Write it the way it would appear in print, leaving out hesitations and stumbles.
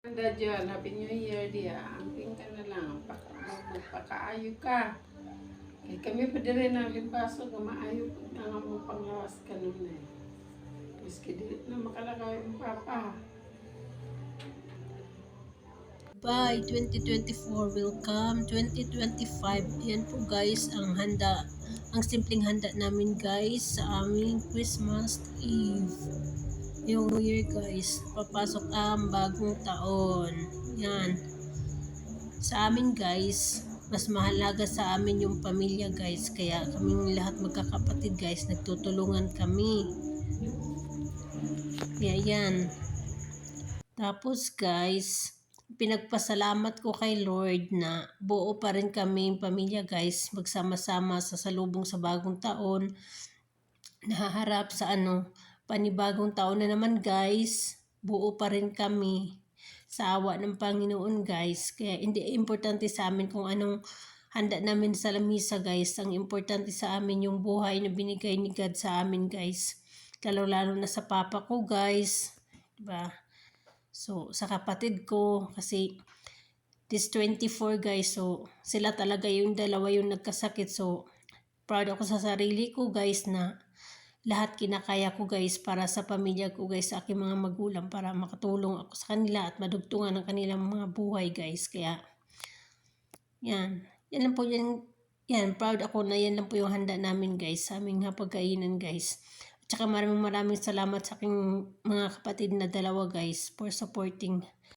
Anda dyan, Happy New Year dia. Angking ka na lang. Magpakaayo ka. Kaya kami pa din na limpaso na maayo na nga mo panglawas ka nun eh. Miski di na makalakaw yung papa. Bye 2024, welcome 2025. Yan po guys ang handa, ang simpleng handa namin guys sa aming Christmas Eve. Yung New Year guys, papasok ang bagong taon. Yan. Sa amin guys, mas mahalaga sa amin yung pamilya guys. Kaya kaming lahat magkakapatid guys, nagtutulungan kami. Kaya yan. Tapos guys, pinagpasalamat ko kay Lord na buo pa rin kami pamilya guys, magsama-sama sa salubong sa bagong taon, nahaharap sa panibagong taon na naman guys, buo pa rin kami sa awa ng Panginoon guys. Kaya hindi importante sa amin kung anong handa namin sa lamisa guys, ang importante sa amin yung buhay na binigay ni God sa amin guys, lalo na sa papa ko guys, diba? So, sa kapatid ko, kasi this 24 guys, so sila talaga yung dalawa yung nagkasakit. So, proud ako sa sarili ko guys na lahat kinakaya ko guys para sa pamilya ko guys, sa aking mga magulang, para makatulong ako sa kanila at madugtungan ang kanilang mga buhay guys. Kaya, yan lang po yan, proud ako na yan lang po yung handa namin guys, sa aming hapagkainan guys. At saka maraming salamat sa aking mga kapatid na dalawa guys for supporting